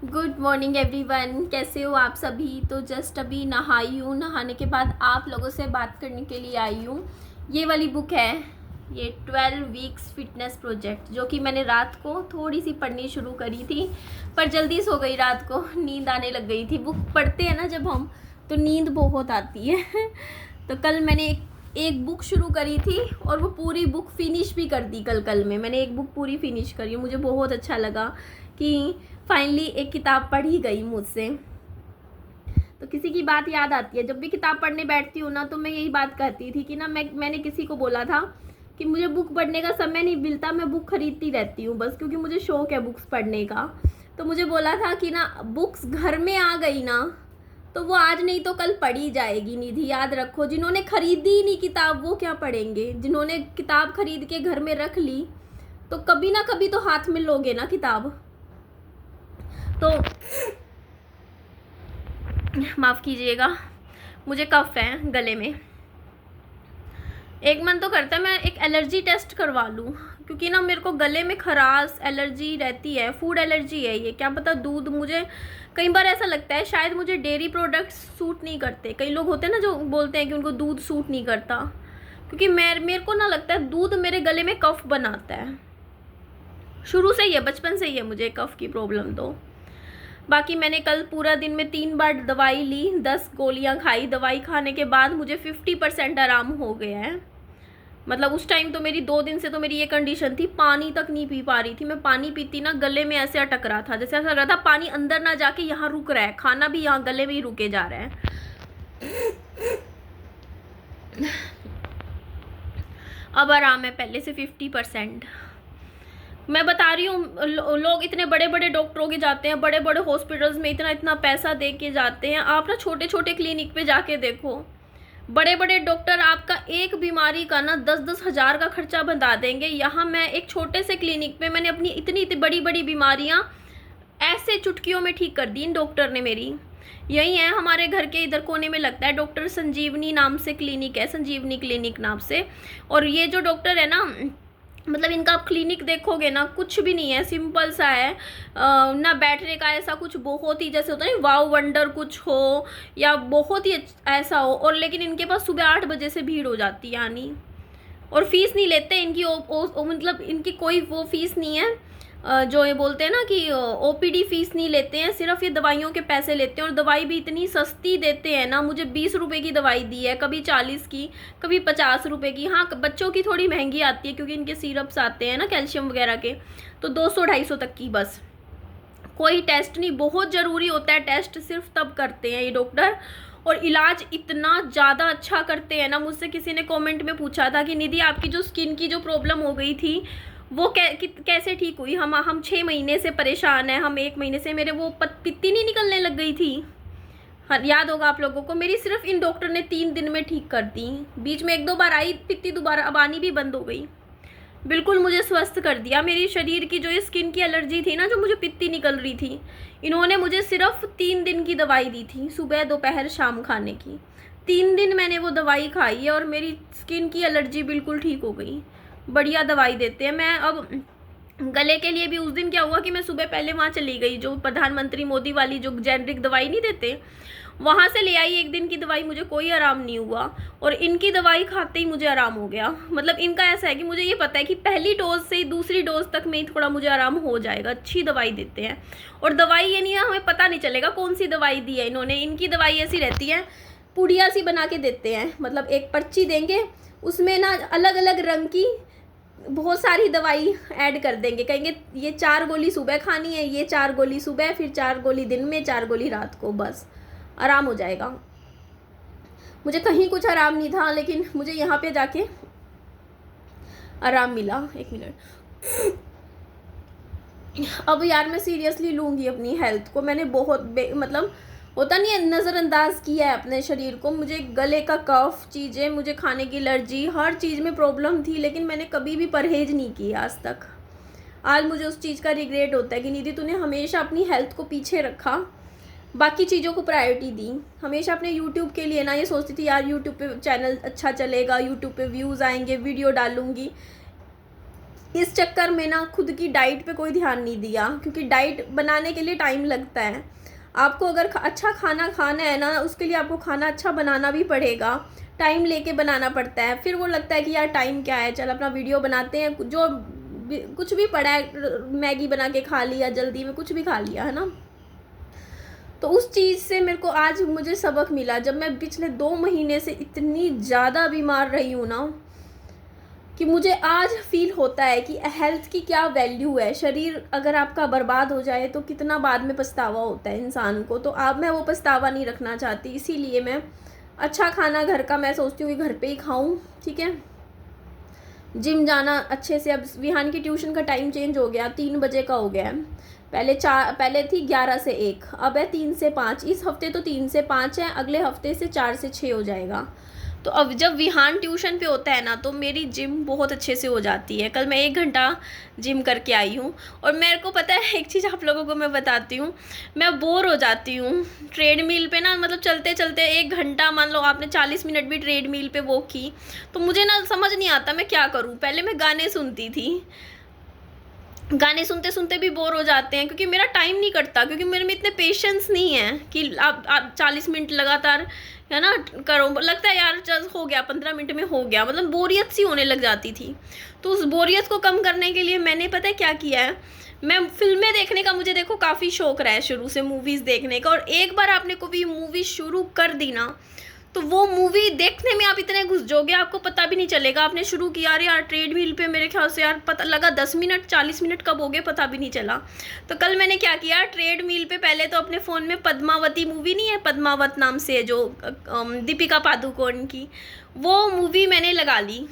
Good morning everyone, कैसे हो आप सभी। तो जस्ट अभी नहाई हूँ, नहाने के बाद आप लोगों से बात करने के लिए आई हूँ। ये वाली बुक है, ये 12 वीक्स फिटनेस प्रोजेक्ट, जो कि मैंने रात को थोड़ी सी पढ़नी शुरू करी थी, पर जल्दी सो गई। रात को नींद आने लग गई थी। बुक पढ़ते हैं ना जब हम, तो नींद बहुत आती है। तो कल मैंने एक बुक शुरू करी थी और वो पूरी बुक फिनिश भी कर दी। कल में मैंने एक बुक पूरी फिनिश करी। मुझे बहुत अच्छा लगा कि फाइनली एक किताब पढ़ी गई मुझसे। तो किसी की बात याद आती है, जब भी किताब पढ़ने बैठती हूँ ना, तो मैं यही बात कहती थी कि ना मैंने किसी को बोला था कि मुझे बुक पढ़ने का समय नहीं मिलता, मैं बुक खरीदती रहती हूँ बस, क्योंकि मुझे शौक है बुक्स पढ़ने का। तो मुझे बोला था कि ना बुक्स घर में आ गई ना, तो वो आज नहीं तो कल पढ़ी जाएगी। निधि, याद रखो, जिन्होंने खरीदी ही नहीं किताब वो क्या पढ़ेंगे। जिन्होंने किताब खरीद के घर में रख ली, तो कभी ना कभी तो हाथ में लोगे ना किताब। तो माफ़ कीजिएगा, मुझे कफ है गले में। एक मन तो करता है मैं एक एलर्जी टेस्ट करवा लूँ, क्योंकि ना मेरे को गले में खराश एलर्जी रहती है। फूड एलर्जी है ये, क्या पता दूध। मुझे कई बार ऐसा लगता है शायद मुझे डेयरी प्रोडक्ट्स सूट नहीं करते। कई लोग होते हैं ना जो बोलते हैं कि उनको दूध सूट नहीं करता, क्योंकि मेरे को ना लगता है दूध मेरे गले में कफ बनाता है। शुरू से ही है, बचपन से ही है मुझे कफ की प्रॉब्लम। तो बाकी मैंने कल पूरा दिन में 3 बार दवाई ली, 10 गोलियां खाई। दवाई खाने के बाद मुझे 50% आराम हो गया है। मतलब उस टाइम तो मेरी 2 दिन से तो मेरी ये कंडीशन थी, पानी तक नहीं पी पा रही थी मैं। पानी पीती ना, गले में ऐसे अटक रहा था, जैसे ऐसा लग रहा था पानी अंदर ना जाके यहाँ रुक रहा है, खाना भी यहाँ गले में ही रुके जा रहा है। अब आराम है पहले से 50%। मैं बता रही हूँ, लोग इतने बड़े बड़े डॉक्टरों के जाते हैं, बड़े बड़े हॉस्पिटल्स में इतना इतना पैसा दे के जाते हैं। आप ना छोटे छोटे क्लिनिक पे जाके देखो, बड़े बड़े डॉक्टर आपका एक बीमारी का ना 10-10 हज़ार का खर्चा बता देंगे। यहाँ मैं एक छोटे से क्लिनिक पे मैंने अपनी इतनी बड़ी बड़ी बीमारियाँ ऐसे चुटकियों में ठीक कर दी इन डॉक्टर ने मेरी। यही है हमारे घर के इधर कोने में लगता है, डॉक्टर संजीवनी नाम से क्लिनिक है, संजीवनी क्लिनिक नाम से। और ये जो डॉक्टर है ना, मतलब इनका आप क्लिनिक देखोगे ना, कुछ भी नहीं है, सिंपल सा है। ना बैठने का ऐसा कुछ बहुत ही जैसे होता है वाव वंडर कुछ हो, या बहुत ही ऐसा हो। और लेकिन इनके पास सुबह 8 बजे से भीड़ हो जाती है यानी। और फीस नहीं लेते इनकी, मतलब इनकी कोई वो फीस नहीं है। जो ये बोलते हैं ना कि ओपीडी फीस नहीं लेते हैं, सिर्फ ये दवाइयों के पैसे लेते हैं। और दवाई भी इतनी सस्ती देते हैं ना। मुझे 20 रुपये की दवाई दी है, कभी 40 की, कभी 50 रुपये की। हाँ, बच्चों की थोड़ी महंगी आती है, क्योंकि इनके सिरप्स आते हैं ना कैल्शियम वगैरह के, तो 200-250 तक की बस। कोई टेस्ट नहीं, बहुत ज़रूरी होता है टेस्ट, सिर्फ तब करते हैं ये डॉक्टर। और इलाज इतना ज़्यादा अच्छा करते हैं ना। मुझसे किसी ने कमेंट में पूछा था कि निधि आपकी जो स्किन की जो प्रॉब्लम हो गई थी वो कैसे ठीक हुई। हम 6 महीने से परेशान हैं, हम 1 महीने से, मेरे वो पित्ती नहीं निकलने लग गई थी। हाँ, याद होगा आप लोगों को, मेरी सिर्फ इन डॉक्टर ने 3 दिन में ठीक कर दी। बीच में 1-2 बार आई पित्ती, दोबारा अब आनी भी बंद हो गई। बिल्कुल मुझे स्वस्थ कर दिया। मेरी शरीर की जो ये स्किन की एलर्जी थी ना, जो मुझे पित्ती निकल रही थी, इन्होंने मुझे सिर्फ 3 दिन की दवाई दी थी, सुबह दोपहर शाम खाने की। 3 दिन मैंने वो दवाई खाई है और मेरी स्किन की एलर्जी बिल्कुल ठीक हो गई। बढ़िया दवाई देते हैं। मैं अब गले के लिए भी, उस दिन क्या हुआ कि मैं सुबह पहले वहाँ चली गई, जो प्रधानमंत्री मोदी वाली जो जेनरिक दवाई नहीं देते, वहाँ से ले आई 1 दिन की दवाई। मुझे कोई आराम नहीं हुआ, और इनकी दवाई खाते ही मुझे आराम हो गया। मतलब इनका ऐसा है कि मुझे ये पता है कि पहली डोज से ही दूसरी डोज तक में ही थोड़ा मुझे आराम हो जाएगा। अच्छी दवाई देते हैं। और दवाई ये नहीं है हमें पता नहीं चलेगा कौन सी दवाई दी है इन्होंने। इनकी दवाई ऐसी रहती है, पुड़िया सी बना के देते हैं। मतलब एक पर्ची देंगे, उसमें ना अलग अलग रंग की बहुत सारी दवाई ऐड कर देंगे। कहेंगे ये 4 गोली सुबह खानी है, ये 4 गोली सुबह, फिर 4 गोली दिन में, 4 गोली रात को, बस आराम हो जाएगा। मुझे कहीं कुछ आराम नहीं था, लेकिन मुझे यहाँ पे जाके आराम मिला। 1 मिनट। अब यार मैं सीरियसली लूँगी अपनी हेल्थ को। मैंने बहुत मतलब होता नहीं है, नज़रअंदाज किया है अपने शरीर को। मुझे गले का कफ, चीज़ें, मुझे खाने की एलर्जी, हर चीज़ में प्रॉब्लम थी, लेकिन मैंने कभी भी परहेज नहीं किया आज तक। आज मुझे उस चीज़ का रिग्रेट होता है कि निधि तूने हमेशा अपनी हेल्थ को पीछे रखा, बाकी चीज़ों को प्रायोरिटी दी। हमेशा अपने यूट्यूब के लिए ना ये सोचती थी यार यूट्यूब पे चैनल अच्छा चलेगा, यूट्यूब पे व्यूज़ आएंगे, वीडियो डालूंगी। इस चक्कर में ना खुद की डाइट पे कोई ध्यान नहीं दिया, क्योंकि डाइट बनाने के लिए टाइम लगता है। आपको अगर अच्छा खाना खाना है ना, उसके लिए आपको खाना अच्छा बनाना भी पड़ेगा, टाइम लेके बनाना पड़ता है। फिर वो लगता है कि यार टाइम क्या है, चल अपना वीडियो बनाते हैं, जो कुछ भी पड़ा है, मैगी बना के खा लिया, जल्दी में कुछ भी खा लिया, है ना। तो उस चीज़ से मेरे को आज मुझे सबक मिला, जब मैं पिछले 2 महीने से इतनी ज़्यादा बीमार रही हूँ ना, कि मुझे आज फील होता है कि हेल्थ की क्या वैल्यू है। शरीर अगर आपका बर्बाद हो जाए तो कितना बाद में पछतावा होता है इंसान को। तो अब मैं वो पछतावा नहीं रखना चाहती, इसीलिए मैं अच्छा खाना घर का मैं सोचती हूँ कि घर पे ही खाऊं, ठीक है। जिम जाना अच्छे से, अब विहान की ट्यूशन का टाइम चेंज हो गया, 3 बजे का हो गया है। पहले थी 11 से 1, अब है 3 से 5। इस हफ्ते तो 3 से 5 है, अगले हफ्ते से 4 से 6 हो जाएगा। तो अब जब विहान ट्यूशन पे होता है ना, तो मेरी जिम बहुत अच्छे से हो जाती है। कल मैं 1 घंटा जिम करके आई हूँ। और मेरे को पता है एक चीज़ आप लोगों को मैं बताती हूँ, मैं बोर हो जाती हूँ ट्रेडमिल पे ना, मतलब चलते चलते 1 घंटा, मान लो आपने 40 मिनट भी ट्रेडमिल पे वॉक की, तो मुझे ना समझ नहीं आता मैं क्या करूँ। पहले मैं गाने सुनती थी, गाने सुनते सुनते भी बोर हो जाते हैं, क्योंकि मेरा टाइम नहीं कटता, क्योंकि मेरे में इतने पेशेंस नहीं है कि आप 40 मिनट लगातार, है ना, करो। लगता है यार चल हो गया, 15 मिनट में हो गया, मतलब बोरियत सी होने लग जाती थी। तो उस बोरियत को कम करने के लिए मैंने पता है क्या किया है, मैं फिल्में देखने का, मुझे देखो काफ़ी शौक रहा है शुरू से मूवीज़ देखने का। और एक बार आपने कोई मूवी शुरू कर दी ना, तो वो मूवी देखने में आप इतने घुस जाओगे, आपको पता भी नहीं चलेगा आपने शुरू किया। यार ट्रेडमिल पे मेरे ख्याल से यार पता लगा 10 मिनट 40 मिनट कब हो गए पता भी नहीं चला। तो कल मैंने क्या किया, ट्रेडमिल पे पहले तो अपने फ़ोन में पद्मावती मूवी नहीं है, पद्मावत नाम से, जो दीपिका पादुकोण की, वो मूवी मैंने लगा ली,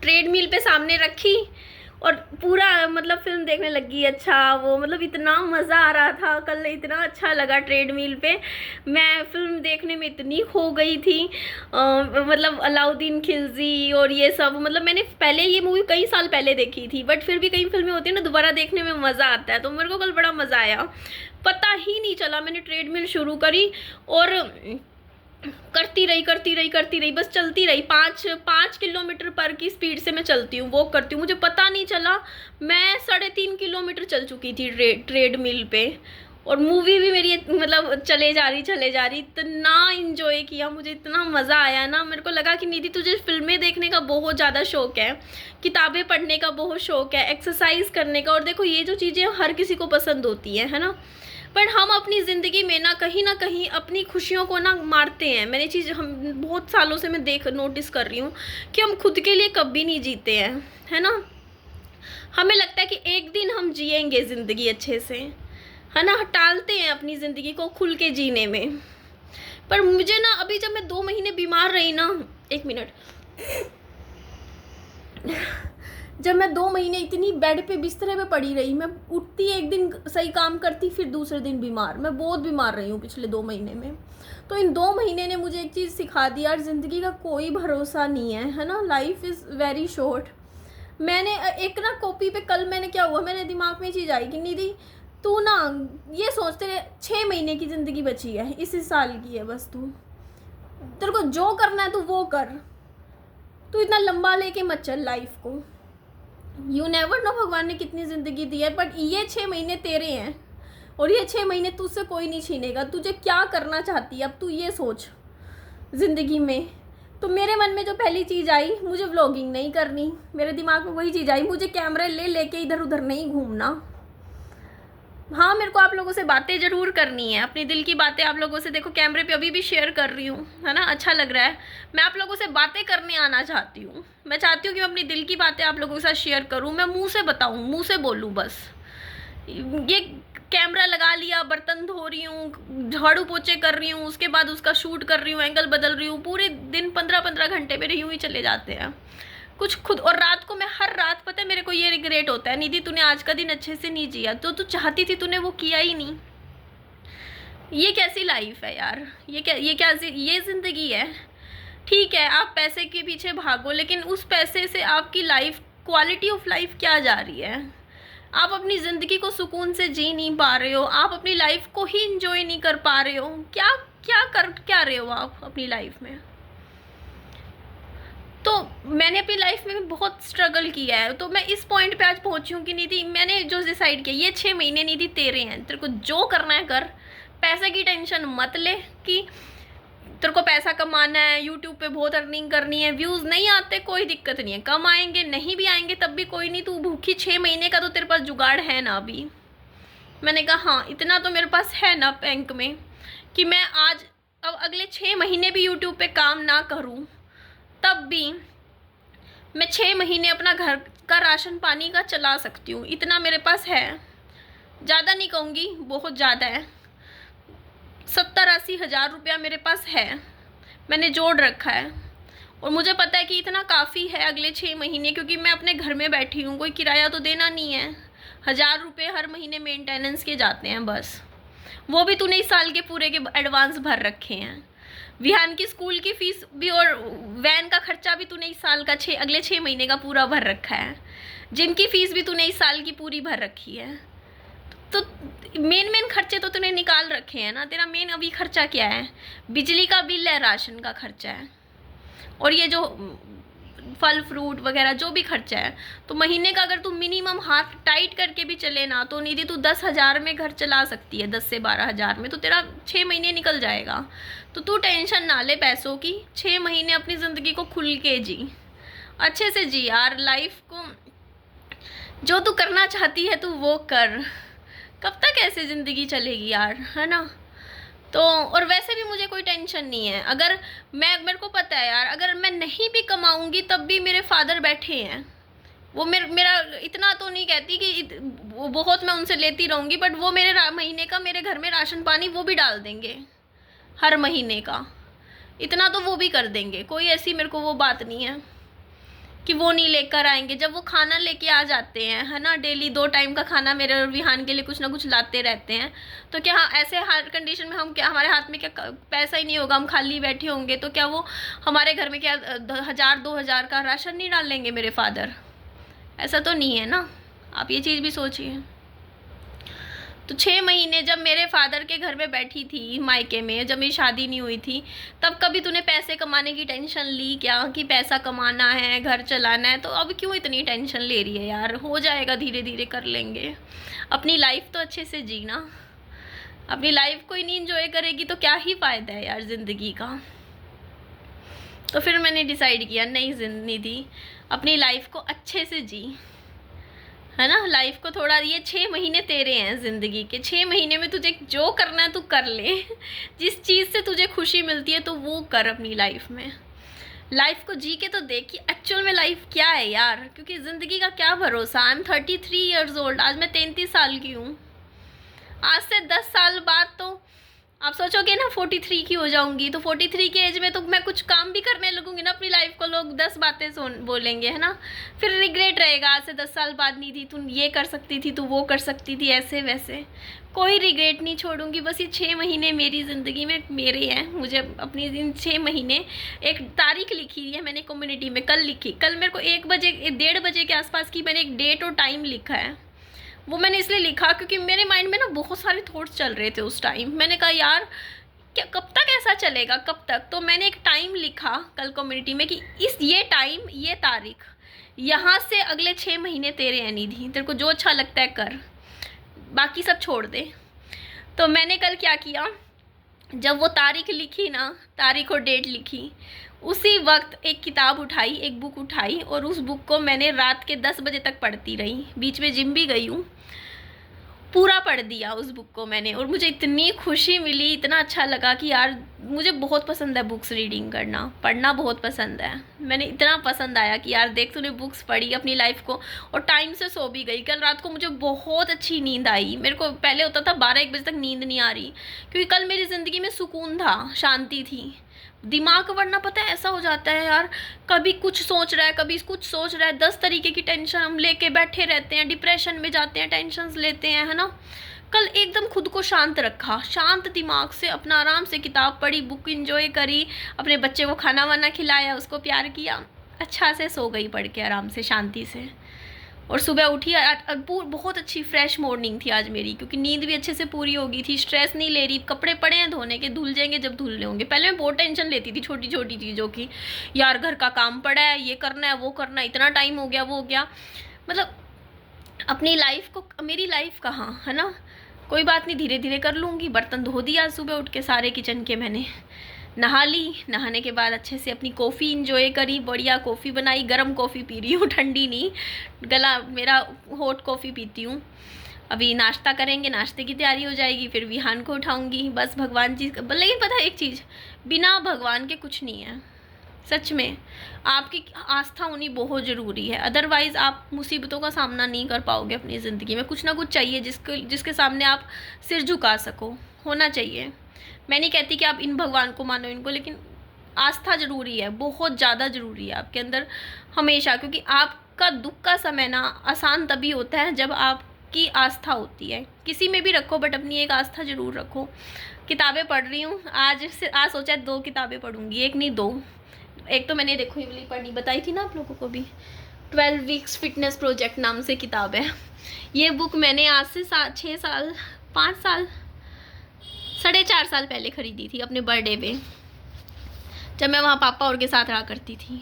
ट्रेडमिल पे सामने रखी और पूरा मतलब फिल्म देखने लगी। अच्छा वो मतलब इतना मज़ा आ रहा था कल, इतना अच्छा लगा ट्रेडमिल पे। मैं फिल्म देखने में इतनी खो गई थी, मतलब अलाउद्दीन खिलजी और ये सब, मतलब मैंने पहले ये मूवी कई साल पहले देखी थी, बट फिर भी कई फिल्में होती हैं ना दोबारा देखने में मज़ा आता है। तो मेरे को कल बड़ा मज़ा आया, पता ही नहीं चला। मैंने ट्रेडमिल शुरू करी और करती रही, बस चलती रही। 5 किलोमीटर पर की स्पीड से मैं चलती हूँ, वॉक करती हूँ, मुझे पता नहीं चला मैं 3.5 किलोमीटर चल चुकी थी ट्रेडमिल पे। और मूवी भी मेरी मतलब चले जा रही, इतना इंजॉय किया, मुझे इतना मज़ा आया ना। मेरे को लगा कि निधि तुझे फिल्में देखने का बहुत ज़्यादा शौक है, किताबें पढ़ने का बहुत शौक है, एक्सरसाइज करने का, और देखो ये जो चीज़ें हर किसी को पसंद होती है ना। पर हम अपनी ज़िंदगी में ना कहीं अपनी खुशियों को ना मारते हैं। मैंने चीज़ हम बहुत सालों से मैं नोटिस कर रही हूँ कि हम खुद के लिए कभी नहीं जीते हैं, है ना। हमें लगता है कि एक दिन हम जिएंगे ज़िंदगी अच्छे से, है ना, टालते हैं अपनी ज़िंदगी को खुल के जीने में। पर मुझे ना अभी जब मैं 2 महीने बीमार रही ना, 1 मिनट, जब मैं 2 महीने इतनी बेड पे बिस्तरे पे पड़ी रही, मैं उठती एक दिन सही काम करती, फिर दूसरे दिन बीमार, मैं बहुत बीमार रही हूँ पिछले 2 महीने में। तो इन 2 महीने ने मुझे एक चीज़ सिखा दी, यार ज़िंदगी का कोई भरोसा नहीं है ना, लाइफ इज़ वेरी शॉर्ट। मैंने एक ना कॉपी पे, कल मैंने क्या हुआ, मेरे दिमाग में चीज़ आई कि निधि तू ना ये सोचते रहे 6 महीने की ज़िंदगी बची है, इसी साल की है, बस तू तेरे को जो करना है तू वो कर, तू इतना लंबा लेके मत चल लाइफ को। यू नेवर नो भगवान ने कितनी ज़िंदगी दी है, बट ये 6 महीने तेरे हैं और ये 6 महीने तुझसे कोई नहीं छीनेगा। तुझे क्या करना चाहती है अब तू ये सोच ज़िंदगी में। तो मेरे मन में जो पहली चीज़ आई, मुझे व्लॉगिंग नहीं करनी, मेरे दिमाग में वही चीज़ आई, मुझे कैमरे लेके इधर उधर नहीं घूमना। हाँ मेरे को आप लोगों से बातें ज़रूर करनी है, अपनी दिल की बातें आप लोगों से, देखो कैमरे पे अभी भी शेयर कर रही हूँ, है ना, अच्छा लग रहा है। मैं आप लोगों से बातें करने आना चाहती हूँ, मैं चाहती हूँ कि मैं अपनी दिल की बातें आप लोगों के साथ शेयर करूँ, मैं मुंह से बताऊँ, मुंह से बोलूँ बस। ये कैमरा लगा लिया, बर्तन धो रही हूँ, झाड़ू पोछे कर रही हूँ, उसके बाद उसका शूट कर रही हूँ, एंगल बदल रही हूँ, पूरे दिन 15-15 घंटे मेरे यूँ ही चले जाते हैं कुछ खुद। और रात को मैं हर रात, पता है मेरे को ये रिग्रेट होता है, निधि तूने आज का दिन अच्छे से नहीं जिया, तो तू चाहती थी तूने वो किया ही नहीं। ये कैसी लाइफ है यार, ये ज़िंदगी है। ठीक है आप पैसे के पीछे भागो, लेकिन उस पैसे से आपकी लाइफ, क्वालिटी ऑफ लाइफ क्या जा रही है। आप अपनी ज़िंदगी को सुकून से जी नहीं पा रहे हो, आप अपनी लाइफ को ही इंजॉय नहीं कर पा रहे हो। क्या रहे हो आप अपनी लाइफ में। तो मैंने अपनी लाइफ में बहुत स्ट्रगल किया है, तो मैं इस पॉइंट पे आज पहुंची हूँ कि निधि मैंने जो डिसाइड किया, ये 6 महीने निधि तेरे हैं, तेरे को जो करना है कर, पैसे की टेंशन मत ले कि तेरे को पैसा कमाना है, यूट्यूब पे बहुत अर्निंग करनी है, व्यूज़ नहीं आते कोई दिक्कत नहीं है, कम आएंगे नहीं भी आएंगे तब भी कोई नहीं, तू भूखी 6 महीने का तो तेरे पास जुगाड़ है ना अभी। मैंने कहा हाँ इतना तो मेरे पास है ना बैंक में कि मैं आज अब अगले 6 महीने भी यूट्यूब पे काम ना करूँ तब भी मैं 6 महीने अपना घर का राशन पानी का चला सकती हूँ, इतना मेरे पास है। ज़्यादा नहीं कहूँगी, बहुत ज़्यादा है, 70-80 हज़ार रुपया मेरे पास है, मैंने जोड़ रखा है। और मुझे पता है कि इतना काफ़ी है अगले 6 महीने, क्योंकि मैं अपने घर में बैठी हूँ, कोई किराया तो देना नहीं है। 1000 रुपये हर महीने मेंटेनेंस के जाते हैं बस, वो भी तूने इस साल के पूरे के एडवांस भर रखे हैं। विहान की स्कूल की फ़ीस भी और वैन का खर्चा भी तूने इस साल का अगले 6 महीने का पूरा भर रखा है। जिम की फ़ीस भी तूने इस साल की पूरी भर रखी है। तो मेन खर्चे तो तूने निकाल रखे हैं ना। तेरा मेन अभी खर्चा क्या है? बिजली का बिल है, राशन का खर्चा है, और ये जो फल फ्रूट वगैरह जो भी खर्चा है। तो महीने का अगर तू मिनिमम हाथ टाइट करके भी चले ना तो निधि तू 10,000 में घर चला सकती है, 10 से 12,000 में, तो तेरा 6 महीने निकल जाएगा। तो तू टेंशन ना ले पैसों की, 6 महीने अपनी ज़िंदगी को खुल के जी, अच्छे से जी यार लाइफ को। जो तू करना चाहती है तू वो कर, कब तक ऐसे ज़िंदगी चलेगी यार, है ना। तो और वैसे भी मुझे कोई टेंशन नहीं है, अगर मेरे को पता है यार, अगर मैं नहीं भी कमाऊंगी तब भी मेरे फादर बैठे हैं, वो मेरा इतना तो नहीं कहती कि वो बहुत मैं उनसे लेती रहूँगी, बट वो मेरे महीने का मेरे घर में राशन पानी वो भी डाल देंगे हर महीने का, इतना तो वो भी कर देंगे। कोई ऐसी मेरे को वो बात नहीं है कि वो नहीं लेकर आएंगे। जब वो खाना लेके आ जाते हैं, है ना, डेली 2 टाइम का खाना मेरे और विहान के लिए कुछ ना कुछ लाते रहते हैं, तो क्या ऐसे हर कंडीशन में हम क्या, हमारे हाथ में क्या पैसा ही नहीं होगा, हम खाली बैठे होंगे, तो क्या वो हमारे घर में क्या 1000-2000 का राशन नहीं डाल लेंगे मेरे फादर? ऐसा तो नहीं है ना, आप ये चीज़ भी सोचिए। तो 6 महीने जब मेरे फादर के घर में बैठी थी मायके में, जब मेरी शादी नहीं हुई थी, तब कभी तूने पैसे कमाने की टेंशन ली क्या कि पैसा कमाना है, घर चलाना है? तो अब क्यों इतनी टेंशन ले रही है यार? हो जाएगा, धीरे धीरे कर लेंगे। अपनी लाइफ तो अच्छे से जीना, अपनी लाइफ को ही नहीं इंजॉय करेगी तो क्या ही फ़ायदा है यार ज़िंदगी का। तो फिर मैंने डिसाइड किया नहीं निधि, अपनी लाइफ को अच्छे से जी, है ना। लाइफ को थोड़ा, ये 6 महीने तेरे हैं ज़िंदगी के, 6 महीने में तुझे जो करना है तू कर ले, जिस चीज़ से तुझे खुशी मिलती है तो वो कर अपनी लाइफ में। लाइफ को जी के तो देख कि एक्चुअल में लाइफ क्या है यार, क्योंकि ज़िंदगी का क्या भरोसा। आई एम 33 ईयर्स ओल्ड, आज मैं 33 साल की हूँ। आज से 10 साल बाद तो आप सोचोगे ना 43 की हो जाऊंगी, तो 43 की एज में तो मैं कुछ काम भी करने लगूंगी ना अपनी लाइफ को, लोग 10 बातें बोलेंगे, है ना। फिर रिग्रेट रहेगा आज से 10 साल बाद, नहीं थी तू ये कर सकती थी, तू वो कर सकती थी, ऐसे वैसे। कोई रिग्रेट नहीं छोड़ूंगी, बस ये 6 महीने मेरी ज़िंदगी में मेरे हैं। मुझे अपनी इन 6 महीने, एक तारीख लिखी है मैंने कम्युनिटी में, कल लिखी, कल मेरे को 1 बजे के आसपास की मैंने एक डेट और टाइम लिखा है। वो मैंने इसलिए लिखा क्योंकि मेरे माइंड में ना बहुत सारे थॉट्स चल रहे थे उस टाइम। मैंने कहा यार क्या कब तक ऐसा चलेगा, कब तक। तो मैंने एक टाइम लिखा कल कम्युनिटी में कि ये टाइम, ये तारीख, यहाँ से अगले 6 महीने तेरे हैं निधि, तेरे को जो अच्छा लगता है कर, बाकी सब छोड़ दे। तो मैंने कल क्या किया, जब वो तारीख लिखी ना, तारीख और डेट लिखी, उसी वक्त एक किताब उठाई, एक बुक उठाई, और उस बुक को मैंने रात के 10 बजे तक पढ़ती रही। बीच में जिम भी गई हूँ, पूरा पढ़ दिया उस बुक को मैंने, और मुझे इतनी खुशी मिली, इतना अच्छा लगा कि यार मुझे बहुत पसंद है बुक्स रीडिंग करना, पढ़ना बहुत पसंद है। मैंने इतना पसंद आया कि यार देख तूने बुक्स पढ़ी अपनी लाइफ को, और टाइम से सो भी गई। कल रात को मुझे बहुत अच्छी नींद आई। मेरे को पहले होता था 12-1 बजे तक नींद नहीं आ रही, क्योंकि कल मेरी ज़िंदगी में सुकून था, शांति थी। दिमाग वरना पता है ऐसा हो जाता है यार, कभी कुछ सोच रहा है, कभी कुछ सोच रहा है, 10 तरीके की टेंशन हम लेके बैठे रहते हैं, डिप्रेशन में जाते हैं, टेंशन्स लेते हैं, है ना। कल एकदम खुद को शांत रखा, शांत दिमाग से अपना आराम से किताब पढ़ी, बुक एंजॉय करी, अपने बच्चे को खाना वाना खिलाया, उसको प्यार किया, अच्छा से सो गई पढ़ के आराम से, शांति से। और सुबह उठी, बहुत अच्छी फ्रेश मॉर्निंग थी आज मेरी, क्योंकि नींद भी अच्छे से पूरी हो गई थी, स्ट्रेस नहीं ले रही, कपड़े पड़े हैं धोने के, धुल जाएंगे जब धुलने होंगे। पहले मैं बहुत टेंशन लेती थी छोटी छोटी चीज़ों की, यार घर का काम पड़ा है, ये करना है, वो करना है, इतना टाइम हो गया, वो हो गया, मतलब अपनी लाइफ को, मेरी लाइफ कहाँ है ना। कोई बात नहीं, धीरे धीरे कर लूँगी। बर्तन धो दिया सुबह उठ के सारे किचन के मैंने, नहा ली, नहाने के बाद अच्छे से अपनी कॉफ़ी इंजॉय करी, बढ़िया कॉफ़ी बनाई, गर्म कॉफ़ी पी रही हूँ, ठंडी नहीं, गला मेरा हॉट कॉफ़ी पीती हूँ। अभी नाश्ता करेंगे, नाश्ते की तैयारी हो जाएगी, फिर विहान को उठाऊंगी, बस भगवान जी। लेकिन पता है एक चीज़, बिना भगवान के कुछ नहीं है, सच में। आपकी आस्था होनी बहुत ज़रूरी है, अदरवाइज़ आप मुसीबतों का सामना नहीं कर पाओगे अपनी ज़िंदगी में। कुछ ना कुछ चाहिए जिसके सामने आप सिर झुका सको, होना चाहिए। मैं नहीं कहती कि आप इन भगवान को मानो इनको, लेकिन आस्था ज़रूरी है, बहुत ज़्यादा ज़रूरी है आपके अंदर हमेशा, क्योंकि आपका दुख का समय ना आसान तभी होता है जब आपकी आस्था होती है। किसी में भी रखो, बट अपनी एक आस्था ज़रूर रखो। किताबें पढ़ रही हूँ, आज सोचा 2 किताबें पढ़ूँगी, 1 नहीं 2। एक तो मैंने देखो ये वाली पढ़ी, बताई थी ना आप लोगों को भी, 12 वीक्स फिटनेस प्रोजेक्ट नाम से किताब है। ये बुक मैंने आज से 6 साल 5 साल 4.5 साल पहले ख़रीदी थी अपने बर्थडे पे, जब मैं वहाँ पापा और के साथ रहा करती थी।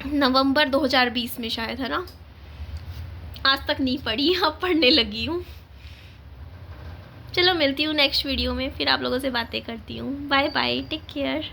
नवंबर 2020 में शायद, है ना। आज तक नहीं पढ़ी, अब पढ़ने लगी हूँ। चलो मिलती हूँ नेक्स्ट वीडियो में, फिर आप लोगों से बातें करती हूँ। Bye bye, take care.